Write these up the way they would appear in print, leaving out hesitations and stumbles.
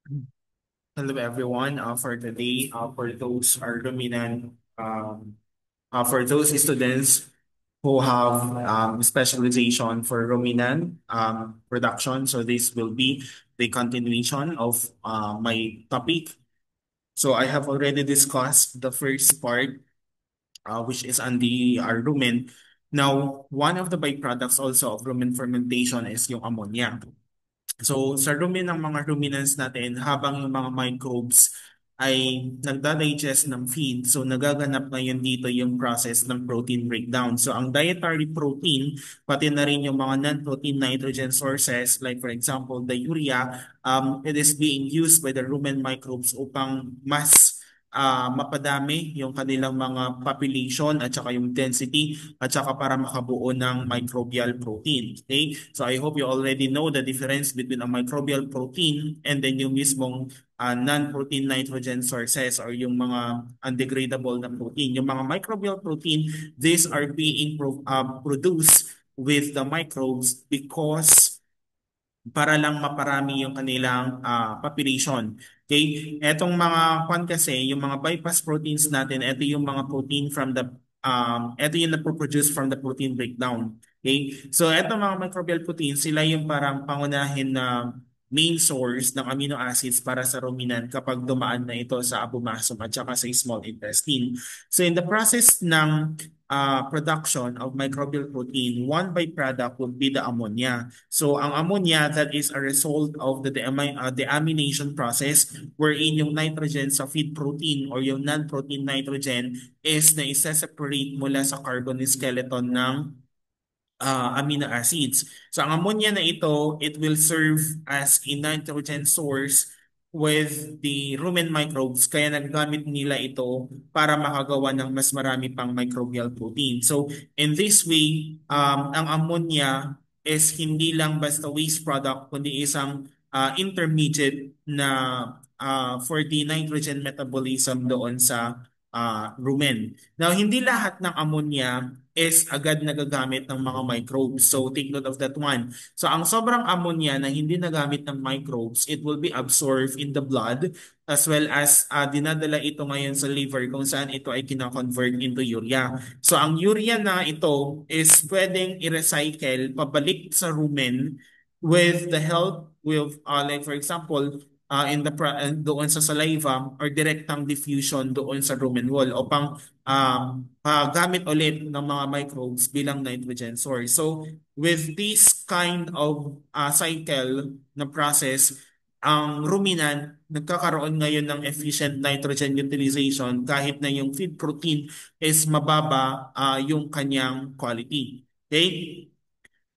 Hello everyone. For today, for those are ruminant, for those students who have specialization for ruminant production, so this will be the continuation of my topic. So I have already discussed the first part, which is on the rumen. Now, one of the byproducts also of rumen fermentation is yung ammonia. So sa rumen ng mga ruminants natin, habang yung mga microbes ay nagda-digest ng feed, so nagaganap ngayon dito yung process ng protein breakdown. So ang dietary protein, pati na rin yung mga non-protein nitrogen sources, like for example, the urea, it is being used by the rumen microbes upang mas mapadami yung kanilang mga population at saka yung density at saka para makabuo ng microbial protein. Okay? So I hope you already know the difference between a microbial protein and then yung mismong non-protein nitrogen sources or yung mga undegradable na protein. Yung mga microbial protein, these are being produced with the microbes because para lang maparami yung kanilang population. Okay? Etong mga kwan kasi, yung mga bypass proteins natin, ito yung mga protein from the ito yung napoproduce from the protein breakdown. Okay? So etong mga microbial proteins, sila yung parang pangunahin na main source ng amino acids para sa ruminant kapag dumaan na ito sa abomasum at saka sa small intestine. So in the process ng production of microbial protein, one byproduct would be the ammonia. So ang ammonia, that is a result of the deamination process wherein yung nitrogen sa feed protein or yung non-protein nitrogen is na isa-separate mula sa carbon skeleton ng amino acids. So ang ammonia na ito, it will serve as a nitrogen source with the rumen microbes kaya nagagamit nila ito para makagawa ng mas marami pang microbial protein. So in this way, ang ammonia is hindi lang basta waste product kundi isang intermediate na for the nitrogen metabolism doon sa rumen. Now, hindi lahat ng ammonia is agad nagagamit ng mga microbes. So take note of that one. So ang sobrang ammonia na hindi nagamit ng microbes, it will be absorbed in the blood as well as dinadala ito ngayon sa liver kung saan ito ay kina-convert into urea. So ang urea na ito is pwedeng i-recycle pabalik sa rumen with the help with like for example doon sa saliva or direktang diffusion doon sa rumen wall o pang gamit ulit ng mga microbes bilang nitrogen source. So with this kind of cycle na process, ang ruminant nagkakaroon ngayon ng efficient nitrogen utilization kahit na yung feed protein is mababa yung kanyang quality. Okay?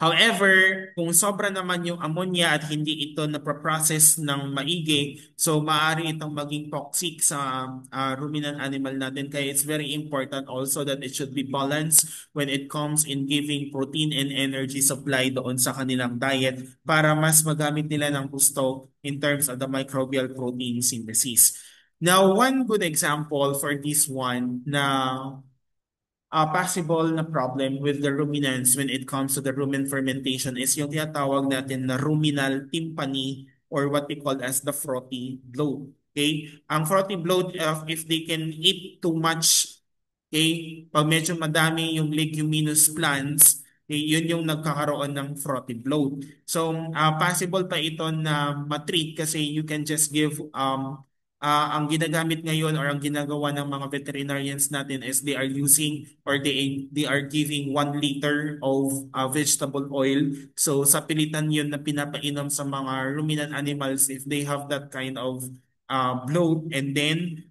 However, kung sobra naman yung ammonia at hindi ito naproprocess ng maigi, so maaari itong maging toxic sa ruminant animal natin. Kaya it's very important also that it should be balanced when it comes in giving protein and energy supply doon sa kanilang diet para mas magamit nila ng gusto in terms of the microbial protein synthesis. Now, one good example for this one na possible na problem with the ruminants when it comes to the rumen fermentation is yung tinatawag natin na ruminal tympani or what we call as the frothy bloat. Okay? Ang frothy bloat, if they can eat too much, okay, pag medyo madami yung leguminous plants, okay, yun yung nagkakaroon ng frothy bloat. So, possible pa ito na matreat kasi you can just give ang ginagamit ngayon or ang ginagawa ng mga veterinarians natin is they are using or they are giving 1 liter of vegetable oil. So sa pilitan yun na pinapainom sa mga ruminant animals if they have that kind of bloat and then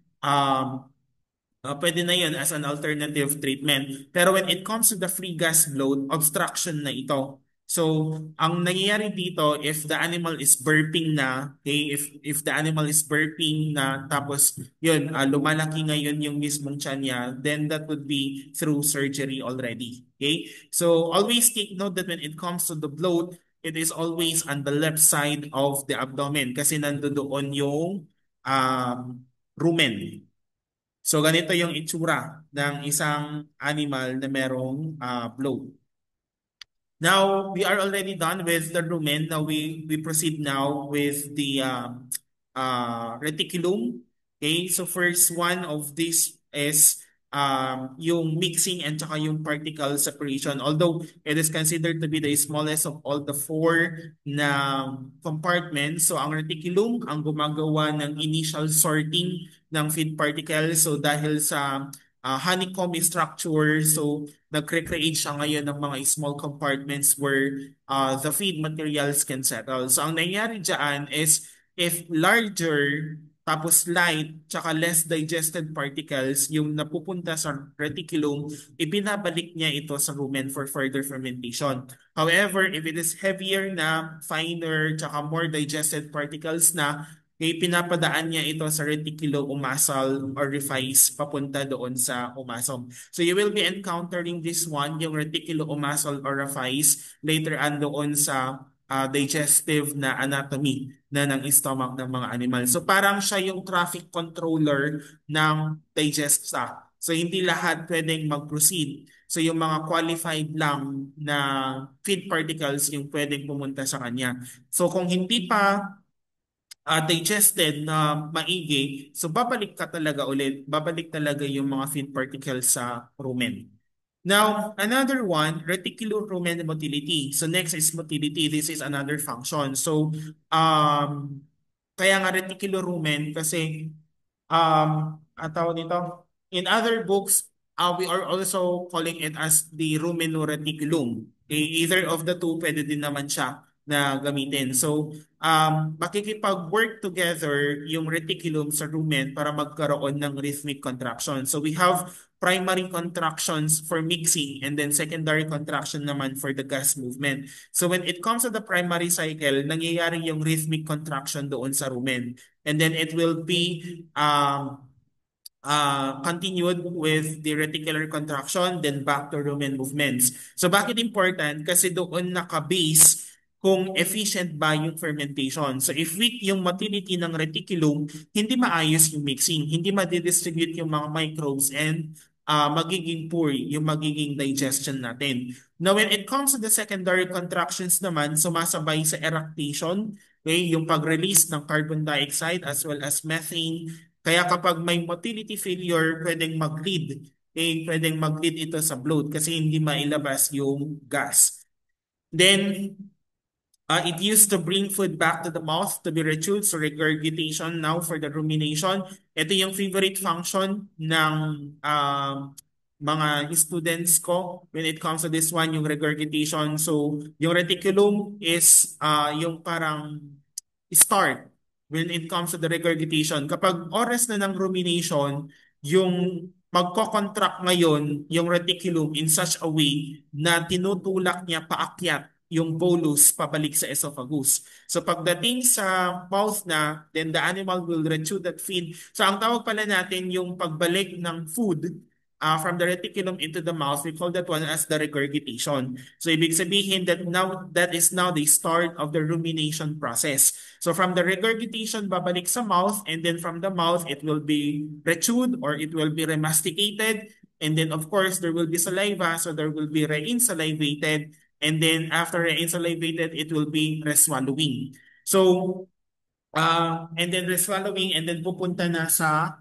pwede na yun as an alternative treatment. Pero when it comes to the free gas bloat, obstruction na ito. So, ang nangyayari dito, if the animal is burping na, okay, if the animal is burping na, tapos yun, lumalaki ngayon yung mismong tiyan niya, then that would be through surgery already. Okay? So, always take note that when it comes to the bloat, it is always on the left side of the abdomen kasi nandoon yung rumen. So ganito yung itsura ng isang animal na merong bloat. Now, we are already done with the rumen. Now, we proceed now with the reticulum. Okay, so first one of this is yung mixing and saka yung particle separation. Although it is considered to be the smallest of all the four na compartments, so ang reticulum ang gumagawa ng initial sorting ng feed particles. So dahil sa honeycomb structure, so nagre-create siya ngayon ng mga small compartments where the feed materials can settle. So ang nangyari dyan is if larger tapos light tsaka less digested particles yung napupunta sa reticulum, ibinabalik niya ito sa rumen for further fermentation. However, if it is heavier na, finer, tsaka more digested particles na, pinapadaan niya ito sa reticulo-omasal or rephase papunta doon sa omasum. So you will be encountering this one, yung reticulo-omasal or rephase, later on doon sa digestive na anatomy na ng stomach ng mga animal. So parang siya yung traffic controller ng digesta. So hindi lahat pwedeng mag-proceed. So yung mga qualified lang na feed particles yung pwedeng pumunta sa kanya. So kung hindi pa digested na maigi, so babalik ka talaga ulit. Babalik talaga yung mga feed particles sa rumen. Now, another one, reticulorumen motility. So next is motility. This is another function. So, kaya nga reticulorumen kasi ang tawag nito, in other books, we are also calling it as the rumen-reticulum. Either of the two, pwede din naman siya na gamitin. So, makikipag-work together yung reticulum sa rumen para magkaroon ng rhythmic contraction. So, we have primary contractions for mixing and then secondary contraction naman for the gas movement. So when it comes to the primary cycle, nangyayari yung rhythmic contraction doon sa rumen. And then it will be continued with the reticular contraction, then back to rumen movements. So bakit important? Kasi doon naka-base kung efficient ba yung fermentation. So if weak yung motility ng reticulum, hindi maayos yung mixing, hindi madidistribute yung mga microbes and magiging poor yung magiging digestion natin. Now when it comes to the secondary contractions naman, sumasabay sa eructation, okay, yung pag-release ng carbon dioxide as well as methane. Kaya kapag may motility failure, pwedeng mag-lead. Okay, pwedeng mag-lead ito sa bloat kasi hindi mailabas yung gas. Then, it used to bring food back to the mouth to be rechewed, so regurgitation now for the rumination. Ito yung favorite function ng mga students ko when it comes to this one, yung regurgitation. So, yung reticulum is yung parang start when it comes to the regurgitation. Kapag oras na ng rumination, yung magko-contract ngayon yung reticulum in such a way na tinutulak niya paakyat yung bolus pabalik sa esophagus. So pagdating sa mouth na, then the animal will rechew that feed. So ang tawag pala natin yung pagbalik ng food from the reticulum into the mouth, we call that one as the regurgitation. So ibig sabihin that now that is now the start of the rumination process. So from the regurgitation, babalik sa mouth, and then from the mouth, it will be rechewed or it will be remasticated. And then of course, there will be saliva, so there will be reinsalivated. And then after reinsalivated, it will be reswallowing. So, and then reswallowing, and then pupunta na sa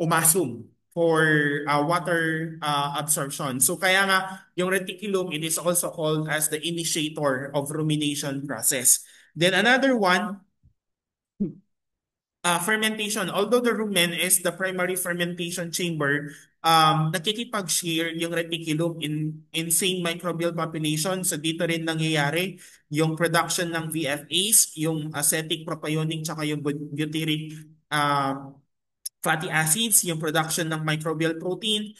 umasum for water absorption. So kaya nga yung reticulum, it is also called as the initiator of rumination process. Then another one, fermentation. Although the rumen is the primary fermentation chamber, nakikipag-share yung reticulum in same microbial population. So dito rin nangyayari yung production ng VFAs, yung acetic propionic tsaka yung butyric fatty acids, yung production ng microbial protein,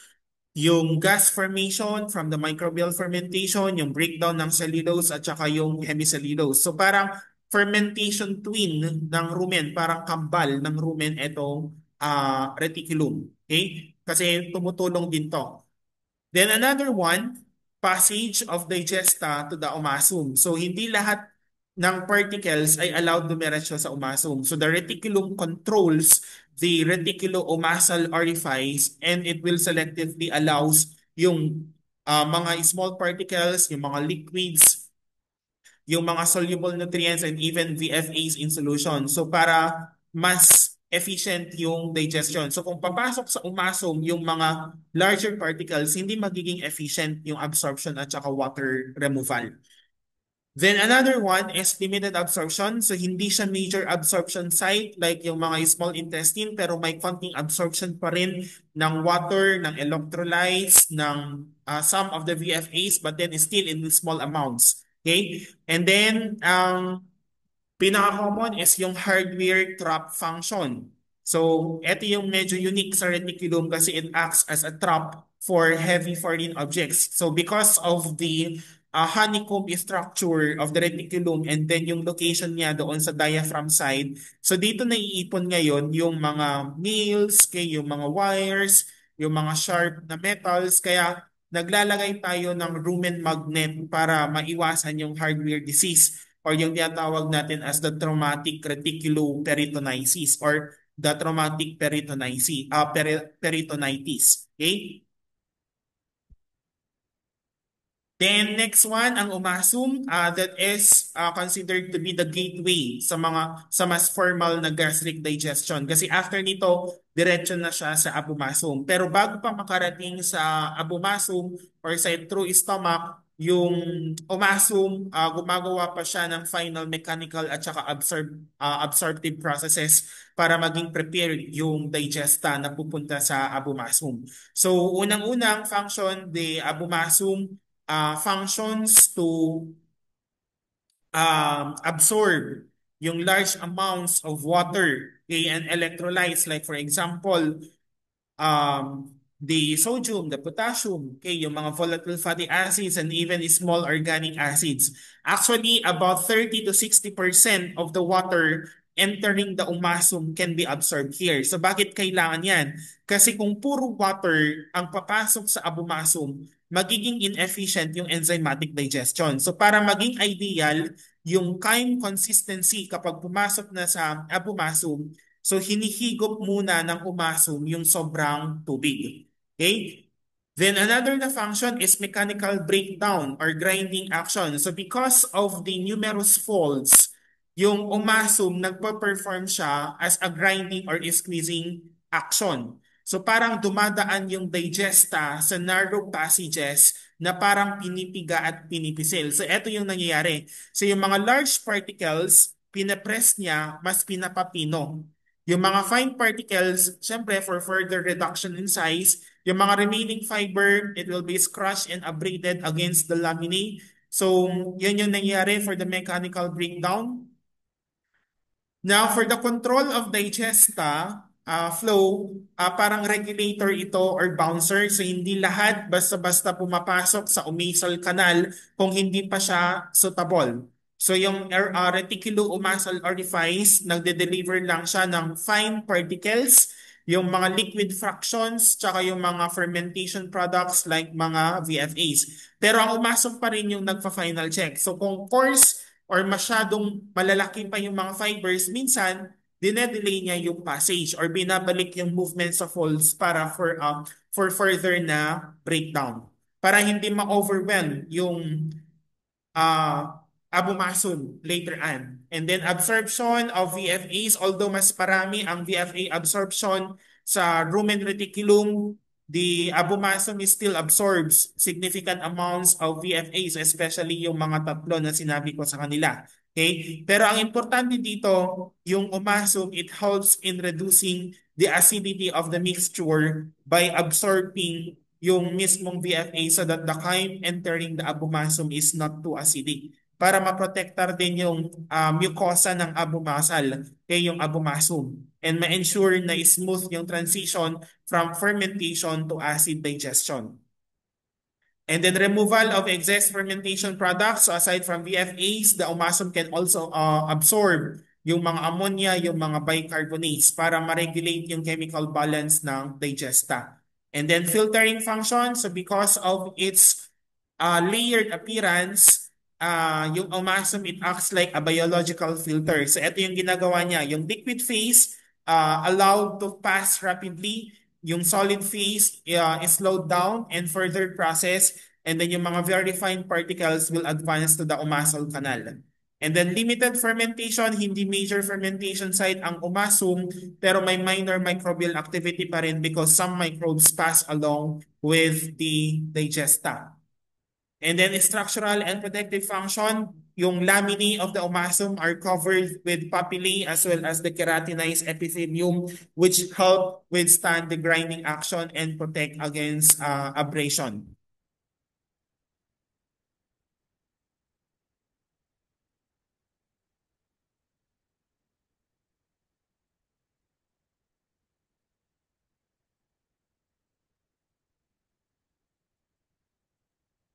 yung gas formation from the microbial fermentation, yung breakdown ng cellulose at saka yung hemicellulose. So parang fermentation twin ng rumen, parang kambal ng rumen itong reticulum. Okay? Kasi tumutulong din to. Then another one, passage of digesta to the omasum. So hindi lahat ng particles ay allowed dumiretso sa omasum. So the reticulum controls the reticulo-omasal orifice and it will selectively allows yung mga small particles, yung mga liquids, yung mga soluble nutrients and even VFAs in solution. So para mas efficient yung digestion. So kung papasok sa umasum yung mga larger particles, hindi magiging efficient yung absorption at saka water removal. Then another one is limited absorption. So hindi siya major absorption site like yung mga small intestine pero may konting absorption pa rin ng water, ng electrolytes, ng some of the VFAs but then still in small amounts. Okay? And then pinaka-common is yung hardware trap function. So, ito yung medyo unique sa reticulum kasi it acts as a trap for heavy foreign objects. So, because of the honeycomb structure of the reticulum and then yung location niya doon sa diaphragm side, so dito naiipon ngayon yung mga nails, yung mga wires, yung mga sharp na metals, kaya naglalagay tayo ng rumen magnet para maiwasan yung hardware disease or yung tinatawag natin as the traumatic reticuloperitonitis or the traumatic peritonitis. Okay? Then next one, ang umasum, that is considered to be the gateway sa mas formal na gastric digestion. Kasi after nito, diretso na siya sa abomasum. Pero bago pa makarating sa abomasum or sa through stomach, yung umasum, gumagawa pa siya ng final mechanical at saka absorptive processes para maging prepared yung digesta na pupunta sa abomasum. So unang-unang function, the abomasum functions to absorb yung large amounts of water, okay, and electrolytes like for example the sodium, the potassium, okay, yung mga volatile fatty acids and even small organic acids. Actually, about 30 to 60% of the water entering the umasum can be absorbed here. So bakit kailangan yan? Kasi kung puro water ang papasok sa abomasum, magiging inefficient yung enzymatic digestion. So para maging ideal, yung chyme consistency kapag pumasok na sa abomasum, so hinihigop muna ng umasum yung sobrang tubig. Okay? Then another na function is mechanical breakdown or grinding action. So because of the numerous folds, yung umasum nagpo-perform siya as a grinding or squeezing action. So parang dumadaan yung digesta sa narrow passages na parang pinipiga at pinipisil. So ito yung nangyayari. So yung mga large particles, pinapress niya, mas pinapapino. Yung mga fine particles, syempre for further reduction in size, yung mga remaining fiber, it will be crushed and abraded against the laminae. So, yun yung nangyayari for the mechanical breakdown. Now, for the control of digesta flow, parang regulator ito or bouncer. So, hindi lahat basta-basta pumapasok sa umasal canal kung hindi pa siya suitable. So, yung reticulo-umasal orifice, nagde-deliver lang siya ng fine particles, yung mga liquid fractions, tsaka yung mga fermentation products like mga VFAs. Pero ang umasok pa rin yung nagpa-final check. So, kung coarse or masyadong malalaki pa yung mga fibers, minsan dinedelay niya yung passage or binabalik yung movement sa folds para for further na breakdown. Para hindi ma-overwhelm yung abomasum later on. And then absorption of VFAs, although mas parami ang VFA absorption sa rumen reticulum, the abomasum still absorbs significant amounts of VFAs, especially yung mga tatlo na sinabi ko sa kanila. Okay? Pero ang importante dito, yung umasum, it helps in reducing the acidity of the mixture by absorbing yung mismong VFA so that the chyme entering the abomasum is not too acidic para maprotektar din yung mucosa ng abomasal kay yung abomasum and ma-ensure na smooth yung transition from fermentation to acid digestion. And then removal of excess fermentation products. So aside from VFAs, the umasum can also absorb yung mga ammonia, yung mga bicarbonates para ma-regulate yung chemical balance ng digesta. And then filtering function. So because of its layered appearance, yung umasum, it acts like a biological filter. So ito yung ginagawa niya. Yung liquid phase allowed to pass rapidly. Yung solid phase is slowed down and further processed. And then yung mga very fine particles will advance to the umasal canal. And then limited fermentation, hindi major fermentation site ang umasum, pero may minor microbial activity pa rin because some microbes pass along with the digesta. And then structural and protective function, yung laminae of the omasum are covered with papillae as well as the keratinized epithelium, which help withstand the grinding action and protect against abrasion.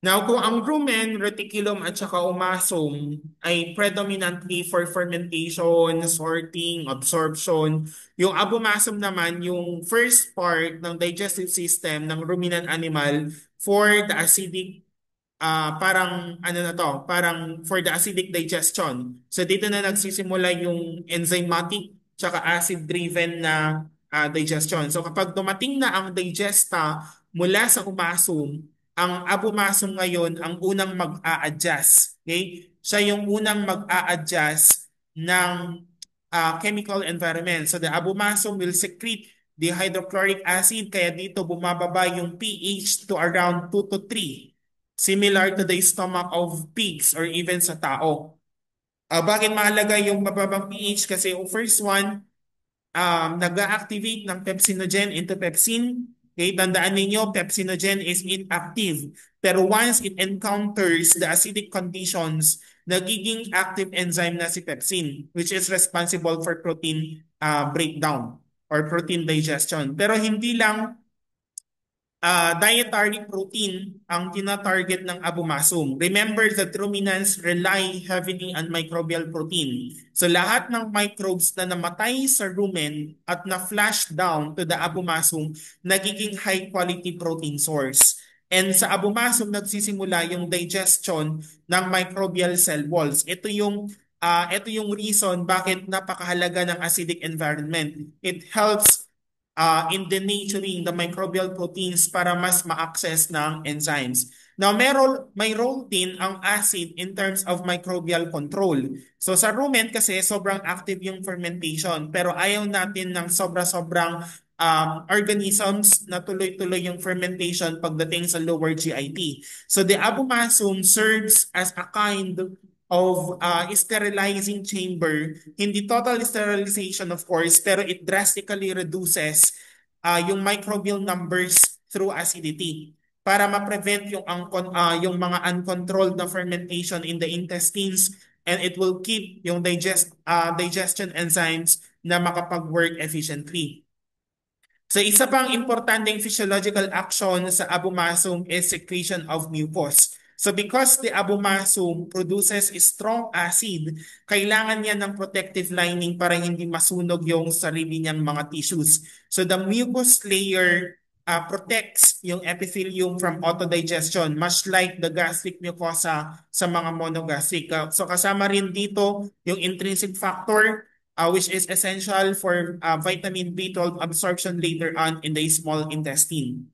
Now, kung ang rumen, reticulum at saka omasum ay predominantly for fermentation, sorting, absorption, yung abomasum naman yung first part ng digestive system ng ruminant animal for the acidic parang ano na to, parang for the acidic digestion. So dito na nagsisimula yung enzymatic tsaka acid-driven na digestion. So kapag dumating na ang digesta mula sa umasum, ang abomasum ngayon ang unang mag-a-adjust. Okay? Siya yung unang mag-a-adjust ng chemical environment. So the abomasum will secrete the hydrochloric acid kaya dito bumababa yung pH to around 2 to 3, similar to the stomach of pigs or even sa tao. Bakit mahalaga yung mababang pH? Kasi yung first one, nag-activate ng pepsinogen into pepsin. Okay, tandaan ninyo, pepsinogen is inactive. Pero once it encounters the acidic conditions, nagiging active enzyme na si pepsin, which is responsible for protein breakdown or protein digestion. Pero hindi lang dietary protein ang tina-target ng abomasum. Remember that ruminants rely heavily on microbial protein. So lahat ng microbes na namatay sa rumen at na-flash down to the abomasum, nagiging high quality protein source. And sa abomasum nagsisimula yung digestion ng microbial cell walls. Ito yung reason bakit napakahalaga ng acidic environment. It helps in denaturing the microbial proteins para mas ma-access ng enzymes. Now, may role din ang acid in terms of microbial control. So sa rumen kasi sobrang active yung fermentation pero ayaw natin ng sobra-sobrang organisms na tuloy-tuloy yung fermentation pagdating sa lower GIT. So the abomasum serves as a kind of sterilizing chamber. Hindi total sterilization of course, pero it drastically reduces yung microbial numbers through acidity para ma-prevent yung mga uncontrolled na fermentation in the intestines, and it will keep yung digestion enzymes na makapag-work efficiently. So isa pang importanteng physiological action sa abomasum is secretion of mucus. So because the abomasum produces strong acid, kailangan niya ng protective lining para hindi masunog yung sarili niyang mga tissues. So the mucus layer protects yung epithelium from autodigestion, much like the gastric mucosa sa mga monogastric. So kasama rin dito yung intrinsic factor which is essential for vitamin B12 absorption later on in the small intestine.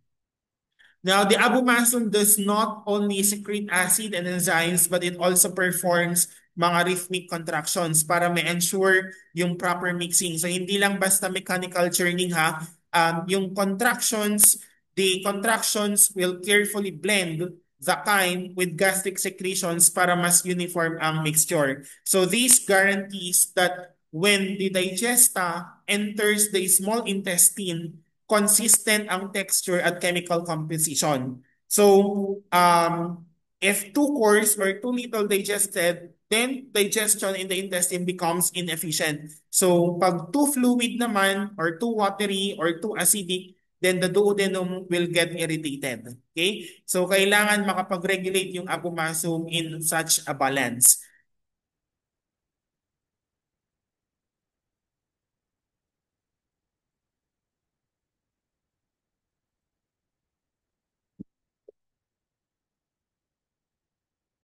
Now, the abomasum does not only secrete acid and enzymes, but it also performs mga rhythmic contractions para ma-ensure yung proper mixing. So, hindi lang basta mechanical churning ha. The contractions will carefully blend the chyme with gastric secretions para mas uniform ang mixture. So, this guarantees that when the digesta enters the small intestine, consistent ang texture at chemical composition. So, if too coarse or too little digested, then digestion in the intestine becomes inefficient. So, pag too fluid naman or too watery or too acidic, then the duodenum will get irritated. Okay? So, kailangan makapag-regulate yung abomasum in such a balance.